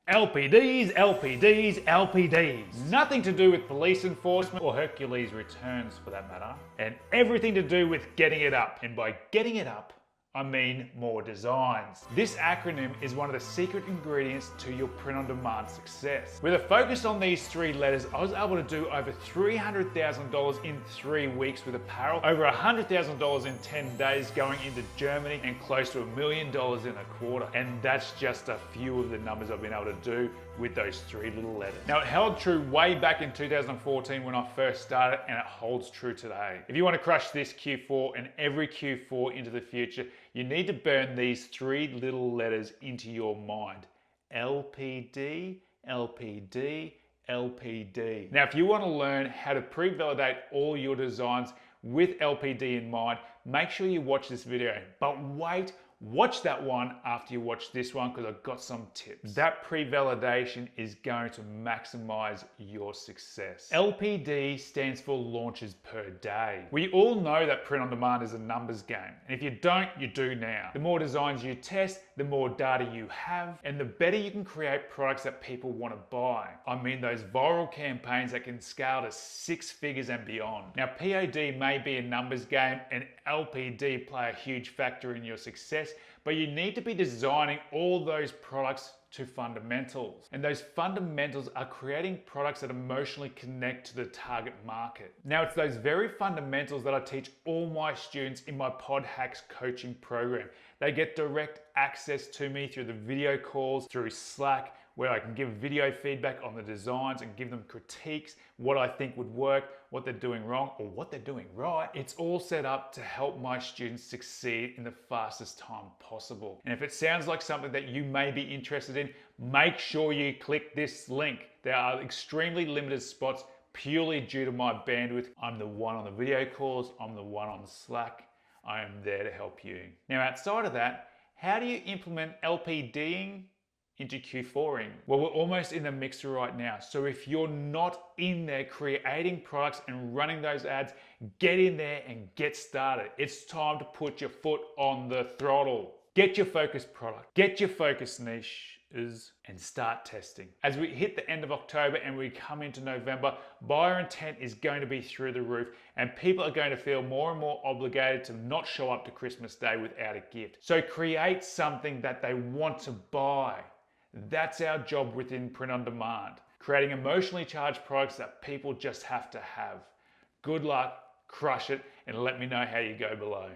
LPDs, LPDs, LPDs. Nothing to do with police enforcement or Hercules returns for that matter. And everything to do with getting it up. And by getting it up, I mean more designs. This acronym is one of the secret ingredients to your print-on-demand success. With a focus on these three letters, I was able to do over $300,000 in 3 weeks with apparel, over $100,000 in 10 days going into Germany, and close to $1 million in a quarter. And that's just a few of the numbers I've been able to do with those three little letters. Now, it held true way back in 2014 when I first started, and it holds true today. If you want to crush this Q4 and every Q4 into the future, you need to burn these three little letters into your mind. LPD, LPD, LPD. Now, if you want to learn how to pre-validate all your designs with LPD in mind, make sure you watch this video. But wait, watch that one after you watch this one, because I've got some tips. That pre-validation is going to maximize your success. LPD stands for launches per day. We all know that print on demand is a numbers game. And if you don't, you do now. The more designs you test, the more data you have, and the better you can create products that people want to buy. I mean those viral campaigns that can scale to 6 figures and beyond. Now, POD may be a numbers game and LPD play a huge factor in your success, but you need to be designing all those products to fundamentals. And those fundamentals are creating products that emotionally connect to the target market. Now, it's those very fundamentals that I teach all my students in my PODHacks coaching program. They get direct access to me through the video calls, through Slack, where I can give video feedback on the designs and give them critiques, what I think would work, what they're doing wrong, or what they're doing right. It's all set up to help my students succeed in the fastest time possible. And if it sounds like something that you may be interested in, make sure you click this link. There are extremely limited spots purely due to my bandwidth. I'm the one on the video calls, I'm the one on Slack. I am there to help you. Now, outside of that, how do you implement LPDing into Q4ing? Well, we're almost in the mixer right now. So if you're not in there creating products and running those ads, get in there and get started. It's time to put your foot on the throttle. Get your focus product, get your focus niches, and start testing. As we hit the end of October and we come into November, buyer intent is going to be through the roof, and people are going to feel more and more obligated to not show up to Christmas Day without a gift. So create something that they want to buy. That's our job within print on demand, creating emotionally charged products that people just have to have. Good luck, crush it, and let me know how you go below.